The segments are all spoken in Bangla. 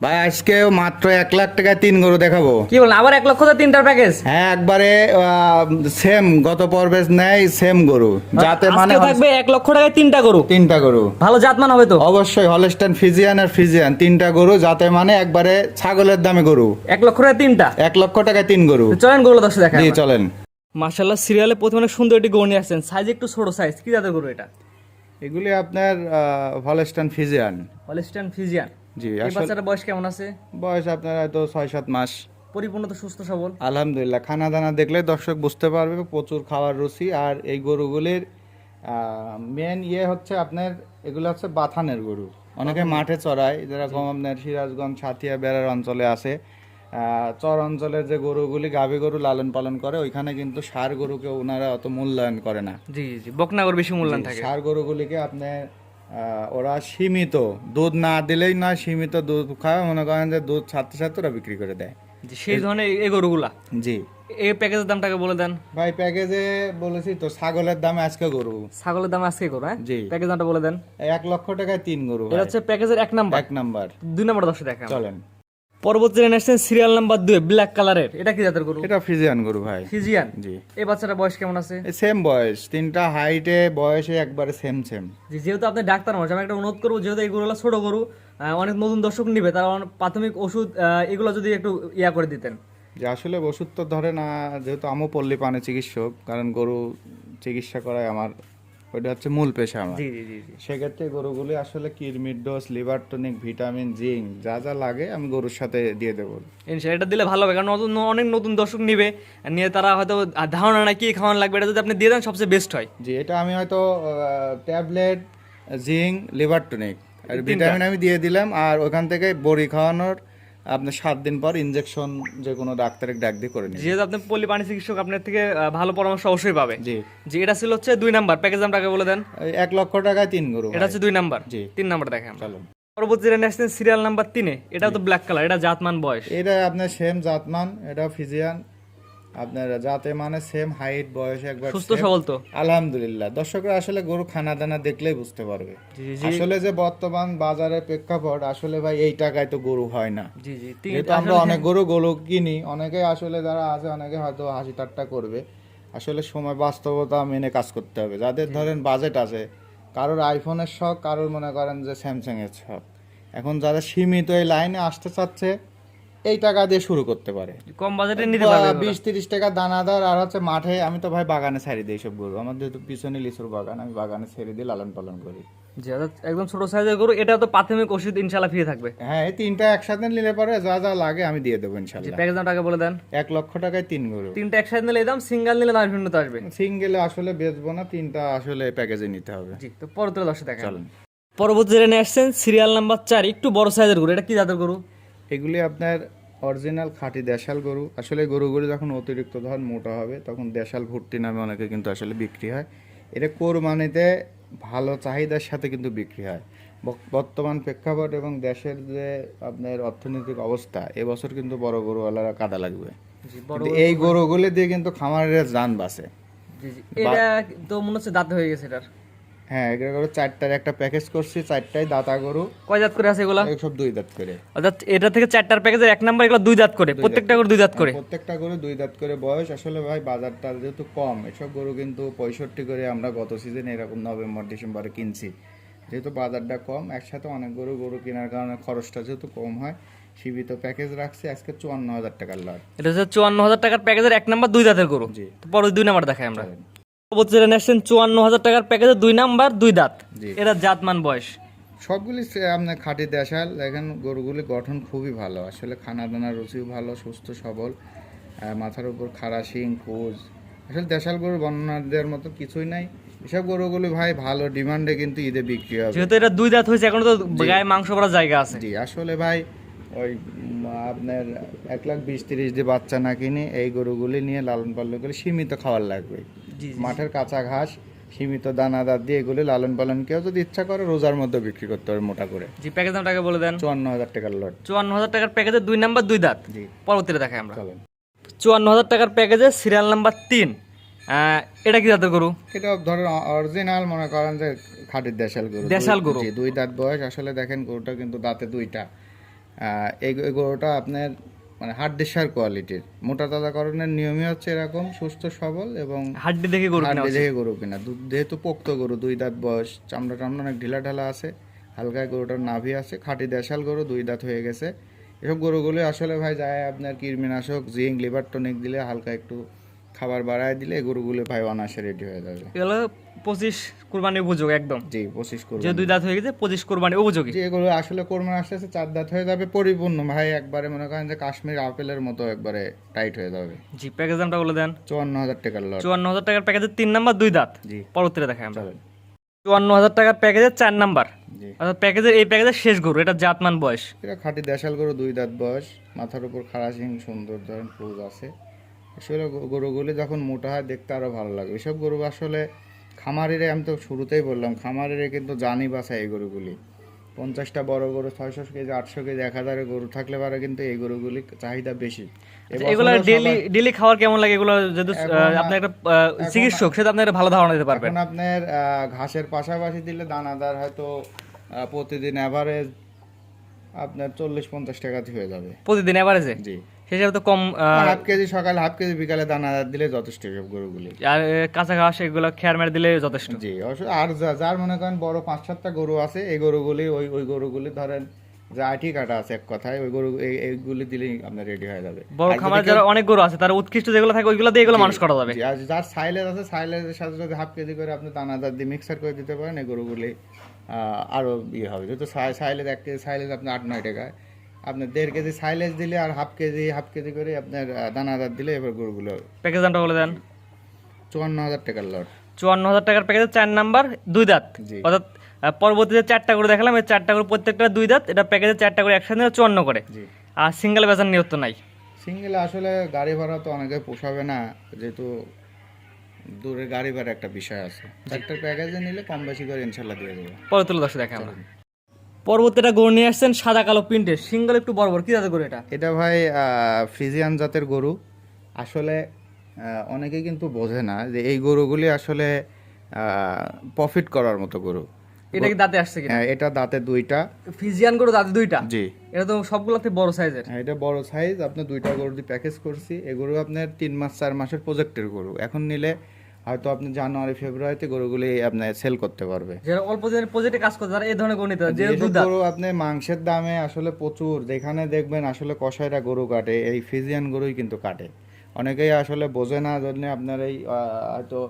ভাই আজকে মাত্র 1,00,000 টাকায় 3 গরু দেখাবো। কি বলেন, আবার 1 লক্ষ তিনটার প্যাকেজ? হ্যাঁ, একবারে সেম গত পর্বের নেই, সেম গরু যাতে মানে আজকে থাকবে 1 লক্ষ টাকায় 3টা গরু। 3টা গরু ভালো জাতমান হবে তো? অবশ্যই হলস্টাইন ফ্রিজিয়ান আর ফ্রিজিয়ান 3টা গরু যাতে মানে একবারে ছাগলের দামে গরু। 1 লক্ষ টাকায় 3টা, 1,00,000 টাকায় 3 গরু। চলেন গরু দর্শক দেখাই। জি চলেন। মাশাআল্লাহ, সিরিয়ালে প্রথমে অনেক সুন্দর একটি গরু নিয়ে আসছেন, সাইজ একটু ছোট সাইজ। কি জাতের গরু এটা? এগুলি আপনার হলস্টাইন ফ্রিজিয়ান। Holstein Friesian. জি এই আসলে বাচ্চাটার বয়স কেমন আছে? বয়স আপনার হয়তো 6-7 মাস। পরিপূর্ণ তো সুস্থ সবল? আলহামদুলিল্লাহ, খানা দানা দেখলে দর্শক বুঝতে পারবে প্রচুর খাওয়ার রুচি। আর এই গরুগুলির মেন হচ্ছে আপনার এগুলো হচ্ছে বাথানের গরু। অনেকে মাঠে চড়ায়, যেরকম আপনার সিরাজগঞ্জ, সাথিয়া, বেড়ার অঞ্চলে আছে। চর অঞ্চলের যে গরুগুলি গাভী গরু লালন পালন করে, ওইখানে কিন্তু ষাঁড় গরুকে ওনারা অত মূল্যায়ন করে না। জি জি, বকনা গরু বেশি মূল্যায়ন থাকে। ষাঁড় গরুগুলিকে আপনার ওরা সীমিত দুধ না দিলেই নয়, সীমিত দুধ খাওয়া, মনে করেন যে দুধ ছাড়তে ছাড়তে ওরা বিক্রি করে দেয়। জি, সেই ধরনের এই গরুগুলা। জি এই প্যাকেজের দামটাকে বলে দেন ভাই। প্যাকেজে বলেছি তো, ছাগলের দামে আজকে গরু। ছাগলের দাম আজকে গরু, হ্যাঁ জি। প্যাকেজ দামটা বলে দেন। 1,00,000 টাকায় 3 গরু। এটা হচ্ছে প্যাকেজের 1 নাম্বার। 1 নাম্বার। 2 নাম্বার দর্শক দেখাম। চলেন। পরবর্তী নেক্সট সিরিয়াল নাম্বার 2, ব্ল্যাক কালারের। এটা কি জাতের গরু? এটা ফ্রিজিয়ান গরু ভাই। ফিজিয়ান। জি। এই বাচ্চাটার বয়স কেমন আছে? সেম বয়স, 3টা হাইটে বয়সে একবারে সেম সেম। জি, যেহেতু আপনি ডাক্তার মানুষ, আমি একটা অনুরোধ করবো, যেহেতু এই গরুগুলো ছোট গরু, অনেক নতুন দর্শক নিবে, তারা প্রাথমিক ওষুধ এগুলো যদি একটু করে দিতেন। যে আসলে ওষুধ তো ধরে না, যেহেতু আমিও পল্লী প্রাণী চিকিৎসক, কারণ গরু চিকিৎসা করাই আমার, ওইটা হচ্ছে মূল পেশা আমার। জি জি জি জি। সেক্ষেত্রে গরুগুলি আসলে Kirmir dose, liver tonic, vitamin, zinc যা যা লাগে আমি গরুর সাথে দিয়ে দেবো। ইনশাআল্লাহ এটা দিলে ভালো হবে, কারণ অনেক নতুন দর্শক নিবে, নিয়ে তারা হয়তো ধারণা না কি খাওয়ানো লাগবে, এটা যদি আপনি দিয়ে দেন সবচেয়ে বেস্ট হয়। জি, এটা আমি হয়তো ট্যাবলেট, জিঙ্ক, লিভার টনিক আর ভিটামিন আমি দিয়ে দিলাম। আর ওখান থেকে বড়ি খাওয়ানোর আপনার 7 দিন পর ইনজেকশন যে কোনো ডাক্তারের ডাক দিয়ে করে নিন। যেহেতু আপনি পল্লী প্রাণী চিকিৎসক, আপনার থেকে ভালো পরামর্শ অবশ্যই পাবে। জি জি, এটা ছিল হচ্ছে 2 নাম্বার। প্যাকেজ দামটাকে বলে দেন। 1,00,000 টাকায় 3 গরু। এটা হচ্ছে 2 নাম্বার। জি। 3 নাম্বার দেখেন। চলো। পরবর্তী নেক্সট সিরিয়াল নাম্বার 3, এটাও তো ব্ল্যাক কালার। এটা জাতমান বয়স? এটা আপনার সেম জাতমান, এটা ফিজিয়ান। আপনার জাতে মানে সেম হাইট, বয়স একবার সুস্থ same। সবল তো? আলহামদুলিল্লাহ, দর্শকরা আসলে গরু খানা দানা দেখলেই বুঝতে পারবে। জি জি আসলে যে বর্তমান বাজারের প্রেক্ষাপট, আসলে ভাই এই টাকায় তো গরু হয় না। জি জি। যেহেতু আমরা অনেক গরু কিনি, অনেকে আসলে যারা আছে অনেকে হয়তো হাসি ঠাট্টা করবে। আসলে সময় বাস্তবতা মেনে কাজ করতে হবে। যাদের ধরেন বাজেট আছে, কারোর আইফোনের শখ, কারোর মনে করেন যে স্যামসাং এর শখ, এখন যারা সীমিত এই লাইনে আসতে চাচ্ছে, এই টাকা দিয়ে শুরু করতে পারে। কম বাজেটে নিতে পারবে। 20-30 টাকা দানাদার। আর হচ্ছে মাঠে, আমি তো ভাই বাগানে ছেড়ে দিই সব গরু। আমাদের তো পিছনে লিচুর বাগান, আমি বাগানে ছেড়ে দিয়ে লালন পালন করি। জি, একদম ছোট সাইজের গরু। এটা তো প্রাথমিক ওষুধ ইনশাআল্লাহ ফ্রি থাকবে। হ্যাঁ, এই 3টা একসাথে নিলে পরে যা যা লাগে আমি দিয়ে দেবো জি, ইনশাল্লাহ। প্যাকেজ দামটাকে বলে দেন। 1,00,000 টাকায় 3 গরু। 3টা একসাথে নিলে এই দাম, সিঙ্গেল নিলে দাম ভিন্নতা আসবে। সিঙ্গেলে আসলে বেচবো না, 3টা আসলে প্যাকেজে নিতে হবে। জি, তো পরবর্তী দর্শক দেখেন। চলুন। পরবর্তী জেনে আসছেন সিরিয়াল নাম্বার 4, একটু বড় সাইজের গরু। এটা কি জাতের গরু? এগুলি আপনার অরিজিনাল খাঁটি দেশাল গরু। আসলে গরুগুলি যখন অতিরিক্ত ধর মোটা হবে, তখন দেশাল ভুট্টি নামে অনেকে কিন্তু আসলে বিক্রি হয়। এটা কোরবানিতে ভালো চাহিদার সাথে কিন্তু বিক্রি হয়। বর্তমান প্রেক্ষাপট এবং দেশের যে আপনার অর্থনৈতিক অবস্থা, এবছর কিন্তু বড় গরুওয়ালারা কাদা লাগবে। জি, বড় কিন্তু এই গরুগুলি দিয়ে কিন্তু খামারের জান বাঁচে। জি জি। এটা তো মনে হচ্ছে দাঁত হয়ে গেছে এটার। হ্যাঁ, এগুলো করে 4টার একটা প্যাকেজ করছি, 4টাই দাতা গরু। কয় দাঁত করে আছে এগুলা? সব 2 দাঁত করে। অর্থাৎ এটা থেকে 4টার প্যাকেজের 1 নাম্বার, এগুলো 2 দাঁত করে, প্রত্যেকটা গরু 2 দাঁত করে। প্রত্যেকটা গরু 2 দাঁত করে বয়স। আসলে ভাই বাজারটা যেহেতু কম, এসব গরু কিন্তু 65 করে আমরা গত সিজনে এরকম নভেম্বর ডিসেম্বরে কিনছি। যেহেতু বাজারটা কম, একসাথে অনেক গরু কেনার কারণে খরচটা যেহেতু কম হয়, সীমিত প্যাকেজ রাখছি আজকে 54,000 টাকার লট। এটা হচ্ছে 54,000 টাকার প্যাকেজের 1 নাম্বার, 2 দাঁতের গরু। জি। তো পরে 2 নাম্বার দেখাই আমরা। পরবর্তী নেক্সট 54,000 টাকার প্যাকেজের 2 নাম্বার, 2 দাঁত। জি। এটা জাতমান বয়স? সবগুলি আপনার খাঁটি দেশাল। দেখেন গরুগুলি গঠন খুবই ভালো, আসলে খানা দানার রুচিও ভালো, সুস্থ সবল, মাথার উপর খাড়া শিং, কোজ। আসলে দেশাল গরুর বর্ণনা দেওয়ার মতো কিছুই নাই। এসব গরুগুলি ভাই ভালো ডিমান্ডে কিন্তু ঈদে বিক্রি হবে। যেহেতু এটা 2 দাঁত হয়েছে, এখনো তো গায়ে মাংস ভরার জায়গা আছে। জি, আসলে ভাই ওই আপনার 1,20,30 দিয়ে বাচ্চা না কিনে এই গরুগুলি নিয়ে লালন পালন করে সীমিত খাবার লাগবে। জি জি। মাঠের কাঁচা ঘাস, সীমিত দানাদার দিয়ে এগুলি লালন পালন কেউ যদি ইচ্ছা করে রোজার মধ্যে বিক্রি করতে হবে মোটা করে। জি, প্যাকেজ দামটাকে বলে দেন। 54,000 টাকার লট। 54,000 টাকার প্যাকেজের 2 নাম্বার, 2 দাঁত। জি। পরবর্তীতে দেখাই আমরা। চলেন। 54,000 টাকার প্যাকেজের সিরিয়াল নাম্বার 3, এটা কি জাতের গরু? এটা ধরেন অরিজিনাল, মনে করেন যে খাঁটি দেশাল গরু। দেশাল গরু। জি, 2 দাঁত বয়স। আসলে দেখেন গরুটা কিন্তু দাঁতে 2টা। এই গরুটা আপনার মানে হাড্ডিসার কোয়ালিটির। মোটা তাজাকরণের নিয়মই হচ্ছে এরকম সুস্থ সবল এবং হাড্ডি দেখে গরু কিনা হাড্ডি উচিত। দেখে গরু কিনা। যেহেতু পোক্ত গরু, 2 দাঁত বয়স, চামড়া টামড়া অনেক ঢিলা ঢালা আছে, হালকা গরুটার নাভি আছে, খাঁটি দেশাল গরু, 2 দাঁত হয়ে গেছে। এসব গরুগুলি আসলে ভাই যায় আপনার কৃমিনাশক, জিঙ্ক, লিভার টনিক দিলে, হালকা একটু খাবার বাড়ায় দিলে এই গরুগুলি ভাই অনায়াসে রেডি হয়ে যাবে। এগুলো 25 কুরবানি উপযোগী একদম। জি 25 করুন। যে 2 দাঁত হয়ে গেছে 25 কুরবানি উপযোগী। যে এগুলো আসলে কোরবানি আস্তে আস্তে 4 দাঁত হয়ে যাবে পরিপূর্ণ ভাই, একবারে মনে করেন যে কাশ্মীর আপেলের মতো একবারে টাইট হয়ে যাবে। জি, প্যাকেজ দামটা বলে দেন। 54,000 টাকার লট। 54,000 টাকার প্যাকেজের 3 নাম্বার 2 দাঁত। জি পরবর্তীতে দেখাই আমরা। চলেন। 54,000 টাকার প্যাকেজের 4 নাম্বার, জি অর্থাৎ এই প্যাকেজের শেষ গরু, এটা জাতমান বয়স। এটা খাঁটি দেশাল গরু, 2 দাঁত বয়স, মাথার উপর খাড়া সিং, সুন্দর ধরেন পুজ আছে। আসলে গরুগুলি যখন মোটা হয় দেখতে আরো ভালো লাগে। এসব গরু আসলে খামারিরে, আমি তো শুরুতেই বললাম, খামারিরে কিন্তু জানি বাছাই এই গরুগুলি। 50টা বড় গরু, 600 কেজি, 800 কেজি, 1000 গরু থাকলে পারে কিন্তু এই গরুগুলি চাহিদা বেশি। এগুলো ডেইলি খাওয়ার কেমন লাগে এগুলো? যেহেতু আপনি একটা চিকিৎসক, সেটা আপনি একটা ভালো ধারণা দিতে পারবেন। এখন আপনার ঘাসের পাশাপাশি দিলে দানাদার হয়তো প্রতিদিন অ্যাভারেজ আপনার 40-50 টাকাতে হয়ে যাবে প্রতিদিন এভারেজে, জি। সেই হিসাবে তো কম। হাফ কেজি সকালে, হাফ কেজি বিকালে দানাদার দিলে যথেষ্ট সব গরুগুলি। আর কাঁচা ঘাস এগুলো খেয়ার মেরে দিলে যথেষ্ট। জি অবশ্যই। আর যার মনে করেন বড় 5-7টা গরু আছে, এই গরুগুলি ওই গরুগুলি ধরেন যে আইটি কাটা আছে এক কথায়, ওই গরু এইগুলি দিলেই আপনার রেডি হয়ে যাবে। বড় খামার যারা অনেক গরু আছে, তারা উৎকৃষ্ট যেগুলো থাকে ওইগুলো দিয়ে এগুলো মানুষ করা যাবে। জি, আর যার সাইলেজ আছে, সাইলেজের সাথে যদি হাফ কেজি করে আপনি দানাদার দিয়ে মিক্সার করে দিতে পারেন, এই গরুগুলি আরো ইয়ে হবে। যেহেতু সাইলেজ 1 কেজি সাইলেজ আপনার 8-9 টাকায়, আপনার 1.5 কেজি সাইলেজ দিলে আর হাফ কেজি করে আপনার দানাদার দিলে এবার গরুগুলো। প্যাকেজ দামটা বলে দেন। 54,000 টাকার লট। 54,000 টাকার প্যাকেজের 4 নাম্বার 2 দাঁত, জি অর্থাৎ পরবর্তীতে 4টা করে দেখালাম, এই 4টা করে প্রত্যেকটা 2 দাঁত। এটা প্যাকেজে 4টা করে একসাথে 54 করে। জি। আর সিঙ্গেল বেচার নিয়ত তো নাই। সিঙ্গেলে আসলে গাড়ি ভাড়া তো অনেকে পোষাবে না, যেহেতু দূরে গাড়ি ভাড়া একটা বিষয় আছে। চারটার প্যাকেজে নিলে কম বেশি করে ইনশাল্লাহ দিয়ে দেবো। পরবর্তী দর্শক দেখে আমরা। পরবর্তীটা গরু নিয়ে আসছেন সাদা কালো প্রিন্টের, সিঙ্গেল একটু বড় বড়, কি জাতের গরু এটা? এটা ভাই ফ্রিজিয়ান জাতের গরু। আসলে অনেকে কিন্তু বোঝে না যে এই গরুগুলি আসলে প্রফিট করার মতো গরু। এটা কি দাঁতে আসছে কিনা? হ্যাঁ, এটা দাঁতে 2টা। ফিজিয়ান গরু দাঁতে 2টা? জি। এটা তো সবগুলোতে বড় সাইজের। হ্যাঁ, এটা বড় সাইজ। আপনার 2টা গরু দিয়ে প্যাকেজ করছি। এই গরু আপনার 3 মাস 4 মাসের প্রজেক্টের গরু। এখন নিলে হয়তো আপনি জানুয়ারি ফেব্রুয়ারিতে গরুগুলি আপনি সেল করতে পারবে। যারা অল্প দিনের প্রজেক্টে কাজ করে তারা এই ধরনের গরু নিতে পারে, যে যেসব 2 দাঁত। গরু আপনি মাংসের দামে আসলে প্রচুর, যেখানে দেখবেন আসলে কসাইরা গরু কাটে, এই ফিজিয়ান গরুই কিন্তু কাটে। অনেকেই আসলে বোঝে না, জন্য আপনার এই হয়তো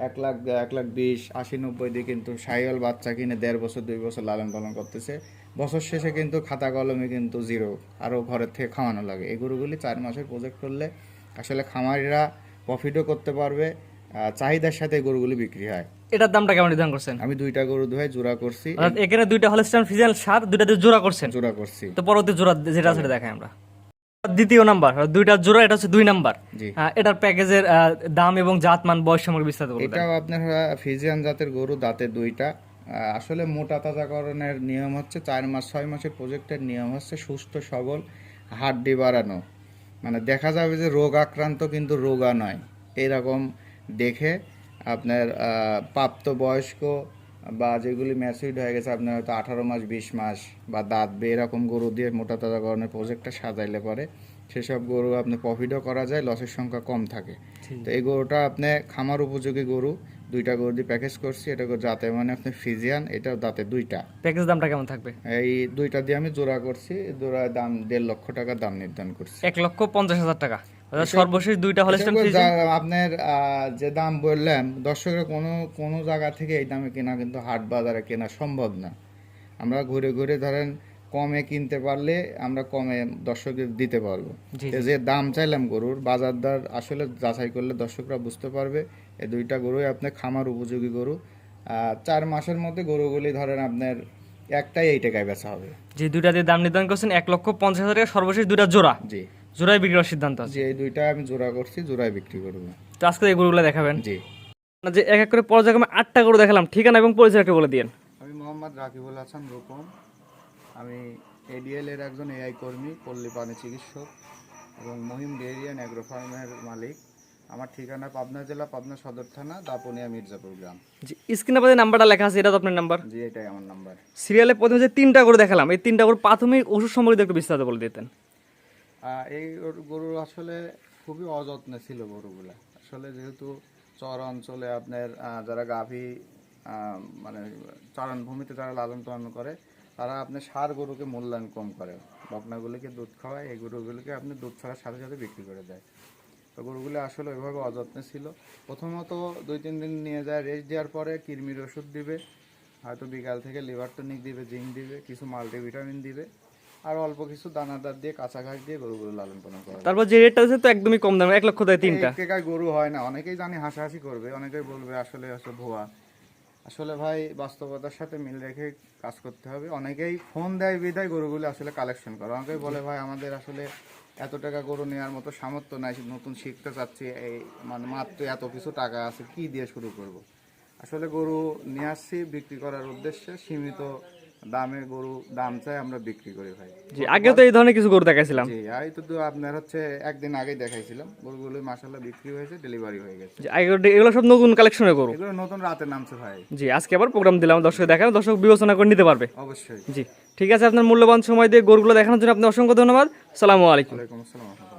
1,20,000, 80-90 দিয়ে কিন্তু সাইওয়াল বাচ্চা কিনে 1.5 বছর 2 বছর লালন পালন করতেছে। বছর শেষে কিন্তু খাতা কলমে কিন্তু জিরো, আরও ঘরের থেকে খাওয়ানো লাগে। এই গরুগুলি 4 মাসের প্রজেক্ট করলে আসলে খামারিরা প্রফিটও করতে পারবে, চাহিদার সাথে এই গরুগুলি বিক্রি হয়। এটার দামটা কেমন নির্ধারণ করছেন? আমি 2টা গরু দুহাই জোড়া করছি। অর্থাৎ এখানে 2টা হলস্টাইন ফ্রিজিয়ান সার, 2টাতে জোড়া করছেন। জোড়া করছি। তো পরবর্তী জোড়া যেটা আছে সেটা দেখাই আমরা। দ্বিতীয় নাম্বার 2টা জোড়া, এটা হচ্ছে 2 নাম্বার। জি। এটার প্যাকেজের দাম এবং জাতমান বয়স সম্পর্কে বিস্তারিত বলুন। এটাও আপনার ফিজিয়ান জাতের গরু, দাঁতে 2টা। আসলে মোটা তাজাকরণের নিয়ম হচ্ছে 4 মাস 6 মাসের প্রজেক্টের নিয়ম হচ্ছে সুস্থ সবল, হাড্ডি বাড়ানো, মানে দেখা যাবে যে রোগ আক্রান্ত কিন্তু রোগা নয়, এরকম দেখে আপনার প্রাপ্তবয়স্ক বা যেগুলি ম্যাচিউরড হয়ে গেছে, আপনার হয়তো 18 মাস 20 মাস বা দাঁত বে, এরকম গরু দিয়ে মোটা তাজাকরণের প্রজেক্টটা সাজাইলে পরে সেসব গরু আপনি প্রফিটও করা যায়, লসের সংখ্যা কম থাকে। তো এই গরুটা আপনি খামার উপযোগী গরু, 2টা গরু দিয়ে প্যাকেজ করছি। এটা জাতে মানে আপনি ফিজিয়ান, এটাও দাঁতে 2টা। প্যাকেজ দামটা কেমন থাকবে? এই 2টা দিয়ে আমি জোড়া করছি, জোড়ার দাম 1.5 লক্ষ টাকা দাম নির্ধারণ করছি। 1,50,000 টাকা, অর্থাৎ সর্বশেষ 2টা হলস্টাইন এসব ফ্রিজিয়ান। আপনার যে দাম বললাম, দর্শকের কোনো জায়গা থেকে এই দামে কেনা কিন্তু হাট বাজারে কেনা সম্ভব না। আমরা ঘুরে ঘুরে ধরেন কমে কিনতে পারলে আমরা কমে দর্শকের দিতে পারবো। যে দাম চাইলাম গরুর, বাজার দর আসলে যাচাই করলে দর্শকরা বুঝতে পারবে। এই 2টা গরুই আপনার খামার উপযোগী গরু। 4 মাসের মধ্যে গরুগুলি ধরেন আপনার একটাই এই টাকায় বেচা হবে। যে 2টা দিয়ে দাম নির্ধারণ করছেন 1,50,000 টাকা, সর্বশেষ 2টা জোড়া। জি, জোড়ায় বিক্রি করার সিদ্ধান্ত আছে। যে এই 2টা আমি জোড়া করছি, জোড়ায় বিক্রি করবো। তো আজকে এই গরুগুলো দেখাবেন। জি। যে এক এক করে পর্যায়ক্রমে 8টা গরু দেখালাম, ঠিকানা এবং পরিচয় একটু বলে দিন। আমি মোহাম্মদ রাকিবুল হাসান রূপম। আমি এডিএল এর একজন এআই কর্মী, পল্লী প্রাণী চিকিৎসক এবং মহিম ডেয়ারি অ্যান্ড অ্যাগ্রো ফার্মের মালিক। আমার ঠিকানা পাবনা জেলা, পাবনা সদর থানা, দাপুনিয়া, মির্জাপুর গ্রাম। জি, স্ক্রিনে আপনাদের নাম্বারটা লেখা আছে, এটা তো আপনার নাম্বার। জি, এটাই আমার নাম্বার। সিরিয়ালে প্রথমে যে 3টা গরু দেখালাম, এই 3টা গরু প্রাথমিক ওষুধ সম্পর্কিত একটু বিস্তারিত বলে দিতেন। এই গরু আসলে খুবই অযত্নে ছিল গরুগুলা। আসলে যেহেতু চর অঞ্চলে আপনার যারা গাভী মানে চারণভূমিতে যারা লালন পালন করে, তারা আপনার ষাঁড় গরুকে মূল্যায়ন কম করে, বকনাগুলিকে দুধ খাওয়ায়, এই গরুগুলিকে আপনি দুধ ছাড়ার সাথে সাথে বিক্রি করে দেয়। তো গরুগুলো আসলে ওইভাবে অযত্নে ছিল। প্রথমত 2-3 দিন নিয়ে যায়, রেস্ট দেওয়ার পরে কৃমির ওষুধ দিবে, হয়তো বিকাল থেকে লিভার টনিক দিবে, জিঙ্ক দিবে, কিছু মাল্টিভিটামিন দিবে, আর অল্প কিছু দানাদার দিয়ে কাঁচা ঘাস দিয়ে গরুগুলো লালন পালন করে। তারপর যে রেটটা আছে তো একদমই কম দাম, 1 লক্ষ দেয় 3টা। এই টাকায় গরু হয় না, অনেকেই জানি হাসাহাসি করবে, অনেকেই বলবে আসলে ভুয়া। আসলে ভাই বাস্তবতার সাথে মিল রেখে কাজ করতে হবে। অনেকেই ফোন দেয় বিধায় গরুগুলো আসলে কালেকশন করে। অনেকেই বলে ভাই আমাদের আসলে এত টাকা গরু নেওয়ার মতো সামর্থ্য নাই, নতুন শিখতে চাচ্ছি, এই মানে মাত্র এত কিছু টাকা আছে, কি দিয়ে শুরু করব। আসলে গরু নিয়ে আসছি বিক্রি করার উদ্দেশ্যে, সীমিত দামে গরু দাম চাই, আমরা বিক্রি করি ভাই। জি, আগে তো এই ধরনের কিছু গরু দেখাইছিলাম। জি, এই তো আপনার হচ্ছে একদিন আগেই দেখাইছিলাম, গরুগুলো মাশাআল্লাহ বিক্রি হয়েছে, ডেলিভারি হয়ে গেছে। যে আগে এগুলো সব নতুন কালেকশনের গরু। এগুলো নতুন রাতে নামছে ভাই। জি, আজকে আবার প্রোগ্রাম দিলাম, দর্শক দেখানো, দর্শক বিবেচনা করে নিতে পারবে। অবশ্যই। জি, ঠিক আছে, আপনার মূল্যবান সময় দিয়ে গরুগুলো দেখানোর জন্য আপনি অসংখ্য ধন্যবাদ। আসসালামু আলাইকুম। ওয়ালাইকুম আসসালাম।